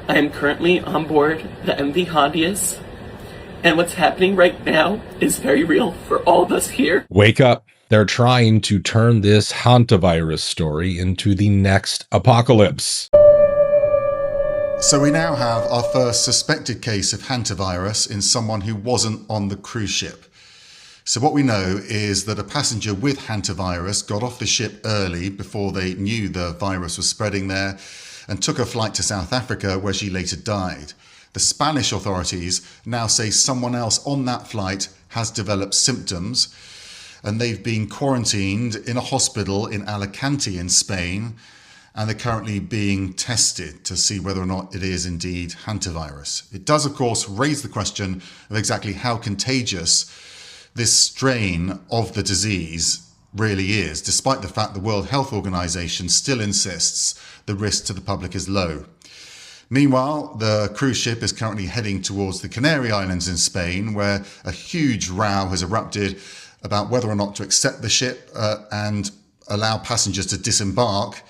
I am currently on board the MV Hondius, and what's happening right now is very real for all of us here. Wake up. They're trying to turn this Hantavirus story into the next apocalypse. So we now have our first suspected case of hantavirus in someone who wasn't on the cruise ship. So what we know is that a passenger with hantavirus got off the ship early before they knew the virus was spreading there and took a flight to South Africa where she later died. The Spanish authorities now say someone else on that flight has developed symptoms and they've been quarantined in a hospital in Alicante in Spain, and they're currently being tested to see whether or not it is indeed hantavirus. It does, of course, raise the question of exactly how contagious this strain of the disease really is, despite the fact the World Health Organization still insists the risk to the public is low. Meanwhile, the cruise ship is currently heading towards the Canary Islands in Spain, where a huge row has erupted about whether or not to accept the ship and allow passengers to disembark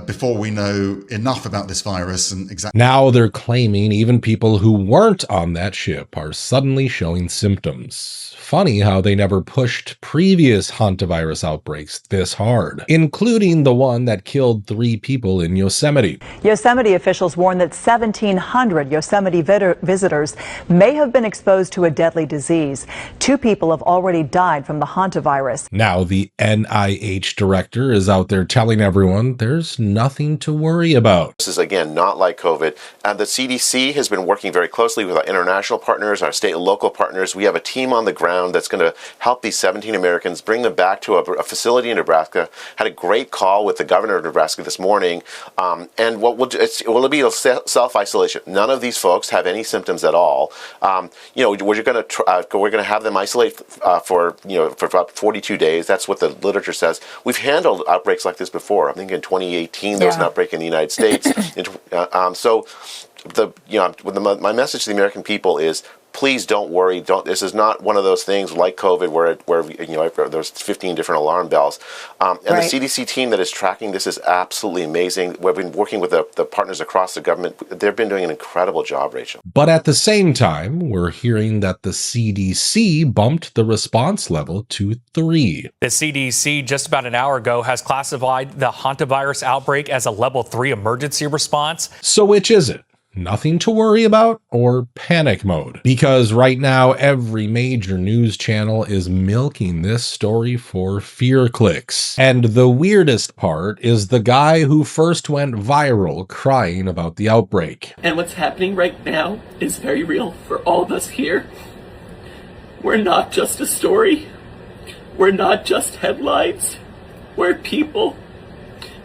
before we know enough about this virus and exactly. Now they're claiming even people who weren't on that ship are suddenly showing symptoms. Funny how they never pushed previous hantavirus outbreaks this hard, including the one that killed 3 people in Yosemite. Yosemite officials warn that 1,700 Yosemite visitors may have been exposed to a deadly disease. 2 people have already died from the hantavirus. Now the NIH director is out there telling everyone there's nothing to worry about. This is, again, not like COVID. The CDC has been working very closely with our international partners, our state and local partners. We have a team on the ground that's going to help these 17 Americans, bring them back to a facility in Nebraska. Had a great call with the governor of Nebraska this morning. And what we'll do, it will be a self-isolation. None of these folks have any symptoms at all. We're going to have them isolate for about 42 days. That's what the literature says. We've handled outbreaks like this before. I think in 2018 there was an outbreak in the United States. My message to the American people is, please don't worry. This is not one of those things like COVID where there's 15 different alarm bells. And the CDC team that is tracking this is absolutely amazing. We've been working with the partners across the government. They've been doing an incredible job, Rachel. But at the same time, we're hearing that the CDC bumped the response level to 3. The CDC just about an hour ago has classified the hantavirus outbreak as a level 3 emergency response. So which is it? Nothing to worry about or panic mode? Because right now every major news channel is milking this story for fear clicks. And the weirdest part is the guy who first went viral crying about the outbreak. And what's happening right now is very real for all of us here. We're not just a story. We're not just headlines. We're people.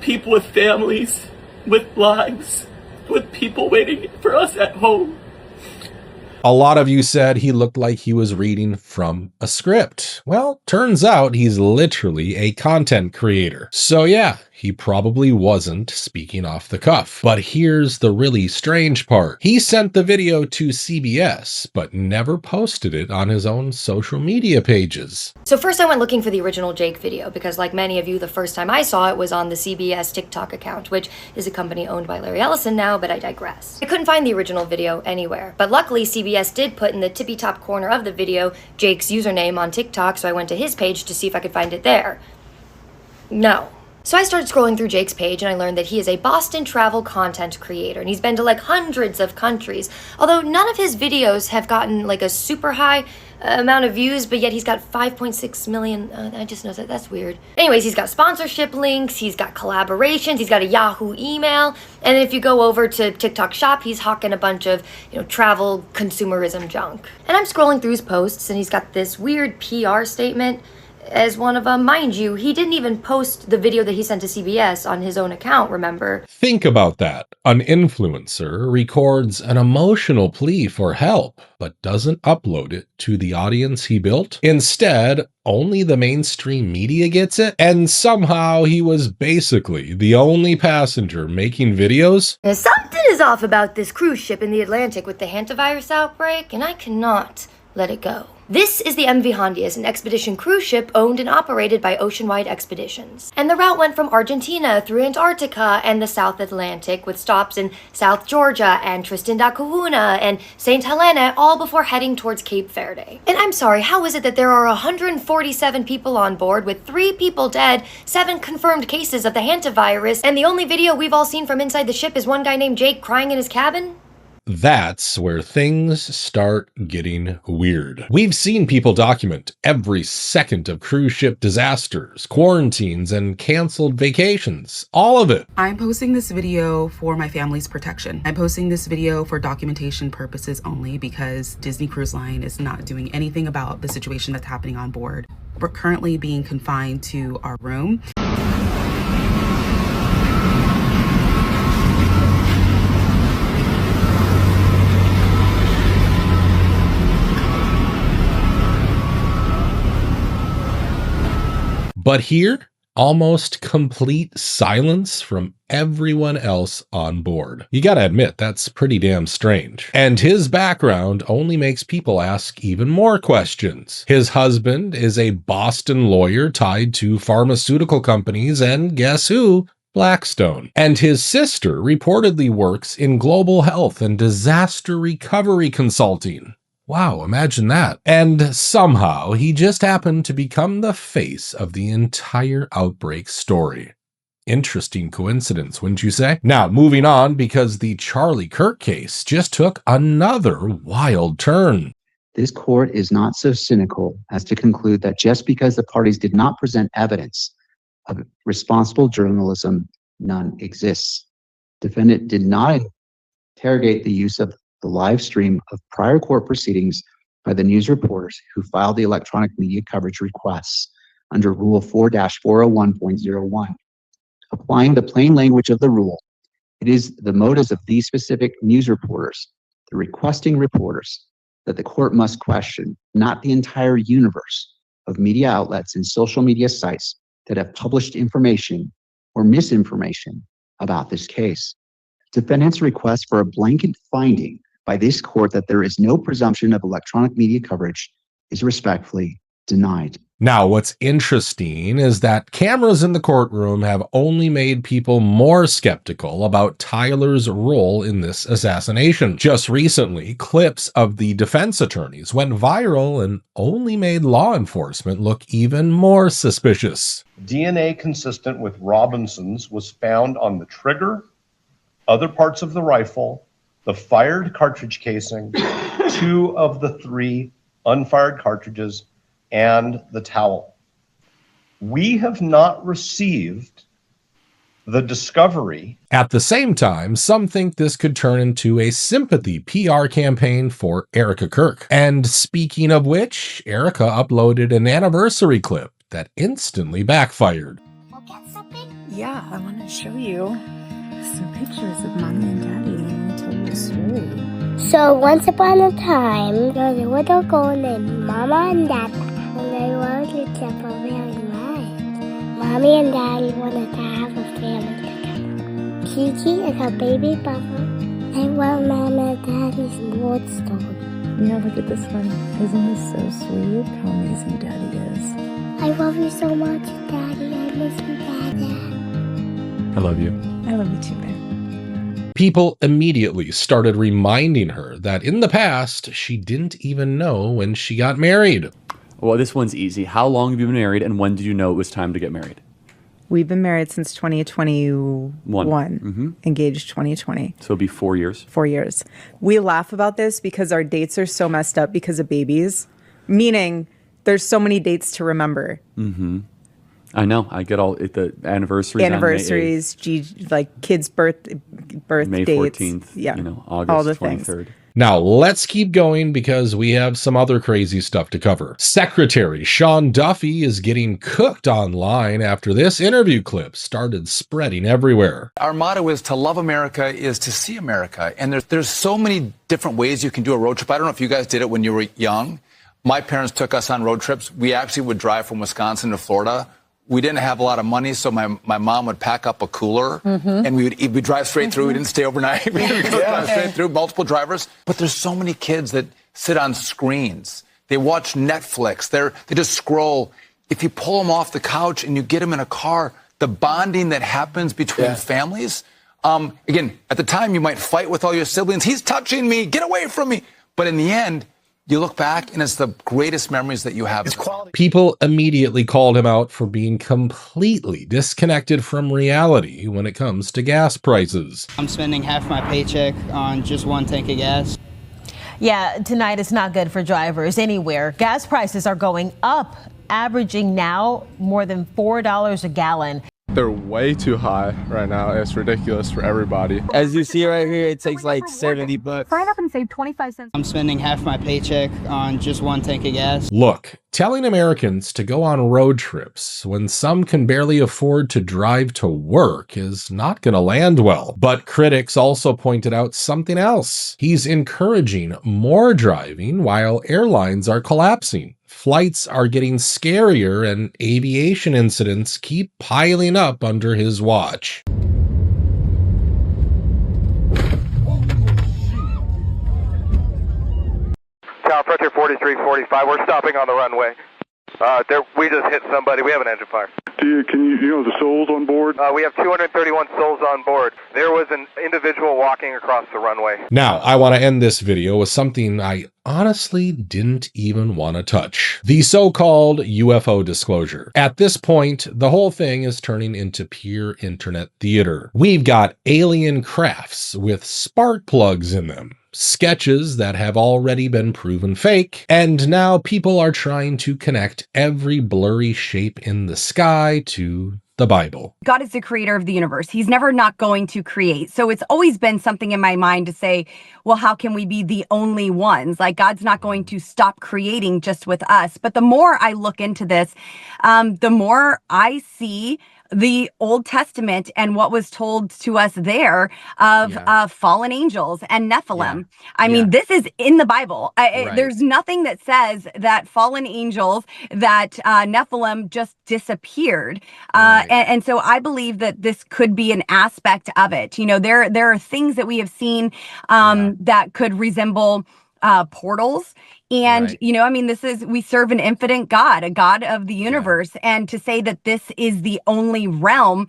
People with families, with lives, with people waiting for us at home. A lot of you said he looked like he was reading from a script. Well, turns out he's literally a content creator. So yeah, he probably wasn't speaking off the cuff. But here's the really strange part. He sent the video to CBS, but never posted it on his own social media pages. So first I went looking for the original Jake video because, like many of you, the first time I saw it was on the CBS TikTok account, which is a company owned by Larry Ellison now, but I digress. I couldn't find the original video anywhere, but luckily CBS did put in the tippy top corner of the video Jake's username on TikTok, so I went to his page to see if I could find it there. No. So I started scrolling through Jake's page and I learned that he is a Boston travel content creator and he's been to like hundreds of countries. Although none of his videos have gotten like a super high amount of views, but yet he's got 5.6 million. I just noticed that's weird. Anyways, he's got sponsorship links, he's got collaborations, he's got a Yahoo email, and if you go over to TikTok Shop, he's hawking a bunch of, travel consumerism junk. And I'm scrolling through his posts and he's got this weird PR statement as one of them. Mind you, he didn't even post the video that he sent to CBS on his own account, remember? Think about that. An influencer records an emotional plea for help, but doesn't upload it to the audience he built. Instead, only the mainstream media gets it, and somehow he was basically the only passenger making videos. Now, something is off about this cruise ship in the Atlantic with the hantavirus outbreak, and I cannot let it go. This is the MV Hondias, an expedition cruise ship owned and operated by Oceanwide Expeditions. And the route went from Argentina through Antarctica and the South Atlantic, with stops in South Georgia and Tristan da Cunha and St. Helena, all before heading towards Cape Verde. And I'm sorry, how is it that there are 147 people on board, with 3 people dead, 7 confirmed cases of the Hantavirus, and the only video we've all seen from inside the ship is one guy named Jake crying in his cabin? That's where things start getting weird. We've seen people document every second of cruise ship disasters, quarantines, and canceled vacations. All of it. I'm posting this video for my family's protection. I'm posting this video for documentation purposes only because Disney Cruise Line is not doing anything about the situation that's happening on board. We're currently being confined to our room. But here, almost complete silence from everyone else on board. You gotta admit, that's pretty damn strange. And his background only makes people ask even more questions. His husband is a Boston lawyer tied to pharmaceutical companies, and guess who? Blackstone. And his sister reportedly works in global health and disaster recovery consulting. Wow, imagine that. And somehow he just happened to become the face of the entire outbreak story. Interesting coincidence, wouldn't you say? Now, moving on, because the Charlie Kirk case just took another wild turn. This court is not so cynical as to conclude that just because the parties did not present evidence of responsible journalism, none exists. Defendant did not interrogate the use of the live stream of prior court proceedings by the news reporters who filed the electronic media coverage requests under Rule 4-401.01. Applying the plain language of the rule, it is the motives of these specific news reporters, the requesting reporters, that the court must question, not the entire universe of media outlets and social media sites that have published information or misinformation about this case. Defendant's request for a blanket finding by this court that there is no presumption of electronic media coverage is respectfully denied. Now, what's interesting is that cameras in the courtroom have only made people more skeptical about Tyler's role in this assassination. Just recently, clips of the defense attorneys went viral and only made law enforcement look even more suspicious. DNA consistent with Robinson's was found on the trigger, other parts of the rifle, the fired cartridge casing, 2 of the 3 unfired cartridges, and the towel. We have not received the discovery. At the same time, some think this could turn into a sympathy PR campaign for Erica Kirk. And speaking of which, Erica uploaded an anniversary clip that instantly backfired. Yeah, I want to show you some pictures of Mommy and Daddy and tell you a story. So once upon a time, there was a little girl named Mama and Dada, and they wanted each other very much. Mommy and Daddy wanted to have a family together. Kiki is her baby brother. They want Mama and Daddy's world story. Yeah, look at this one. Isn't this so sweet? How amazing Daddy is. I love you so much, Daddy. I miss you, Dada. I love you. I love you too, babe. People immediately started reminding her that in the past, she didn't even know when she got married. Well, this one's easy. How long have you been married, and when did you know it was time to get married? We've been married since 2021. Mm-hmm. Engaged 2020. So it'll be 4 years. 4 years. We laugh about this because our dates are so messed up because of babies. Meaning, there's so many dates to remember. Mm-hmm. I know. I get all the anniversaries, like kids' birth May dates. 14th, yeah, August all the 23rd. things. Now, let's keep going because we have some other crazy stuff to cover. Secretary Sean Duffy is getting cooked online after this interview clip started spreading everywhere. Our motto is to love America is to see America. And there's so many different ways you can do a road trip. I don't know if you guys did it when you were young. My parents took us on road trips. We actually would drive from Wisconsin to Florida. We didn't have a lot of money, so my mom would pack up a cooler, and we'd drive straight through. We didn't stay overnight. We would drive straight through, multiple drivers. But there's so many kids that sit on screens. They watch Netflix. They just scroll. If you pull them off the couch and you get them in a car, the bonding that happens between families, again, at the time you might fight with all your siblings. He's touching me. Get away from me. But in the end, you look back and it's the greatest memories that you have. People immediately called him out for being completely disconnected from reality when it comes to gas prices. I'm spending half my paycheck on just one tank of gas. Yeah, tonight is not good for drivers anywhere. Gas prices are going up, averaging now more than $4 a gallon. They're way too high right now. It's ridiculous for everybody. As you see right here, it takes like $70. Sign up and save 25 cents. I'm spending half my paycheck on just one tank of gas. Look, telling Americans to go on road trips when some can barely afford to drive to work is not going to land well. But critics also pointed out something else. He's encouraging more driving while airlines are collapsing. Flights are getting scarier and aviation incidents keep piling up under his watch. Tower Frontier 4345, we're stopping on the runway. We just hit somebody. We have an engine fire. Can you know the souls on board? We have 231 souls on board. There was an individual walking across the runway. Now, I want to end this video with something I honestly didn't even want to touch. The so-called UFO disclosure. At this point, the whole thing is turning into pure internet theater. We've got alien crafts with spark plugs in them, sketches that have already been proven fake, and now people are trying to connect every blurry shape in the sky to the Bible. God is the creator of the universe. He's never not going to create. So it's always been something in my mind to say, well, how can we be the only ones? Like, God's not going to stop creating just with us. But the more I look into this, the more I see the Old Testament and what was told to us there of fallen angels and Nephilim. I mean, this is in the Bible. There's nothing that says that fallen angels, that Nephilim just disappeared. And so I believe that this could be an aspect of it. You know, there are things that we have seen that could resemble portals. And, you know, I mean, we serve an infinite God, a God of the universe. And to say that this is the only realm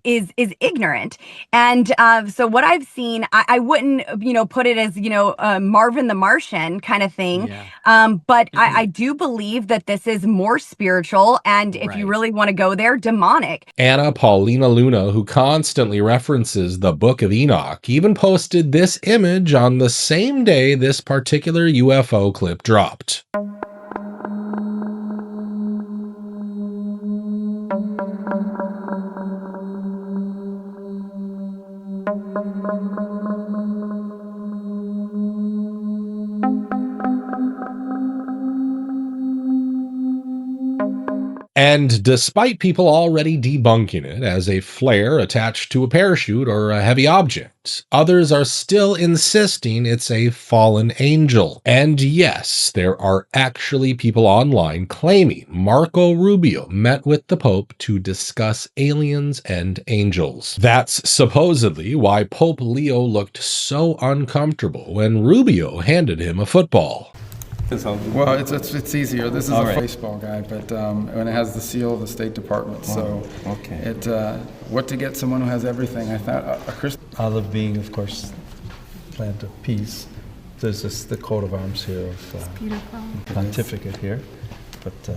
is ignorant. And so what I've seen, I wouldn't, you know, put it as, you know, Marvin the Martian kind of thing. But I do believe that this is more spiritual. And if you really want to go there, demonic. Anna Paulina Luna, who constantly references the Book of Enoch, even posted this image on the same day this particular UFO clip dropped. And despite people already debunking it as a flare attached to a parachute or a heavy object, others are still insisting it's a fallen angel. And yes, there are actually people online claiming Marco Rubio met with the Pope to discuss aliens and angels. That's supposedly why Pope Leo looked so uncomfortable when Rubio handed him a football. Well, it's easier. This is a baseball guy, but and it has the seal of the State Department. So, what to get someone who has everything? I thought a Christian. Olive being, of course, plant of peace. There's the coat of arms here of pontificate here, but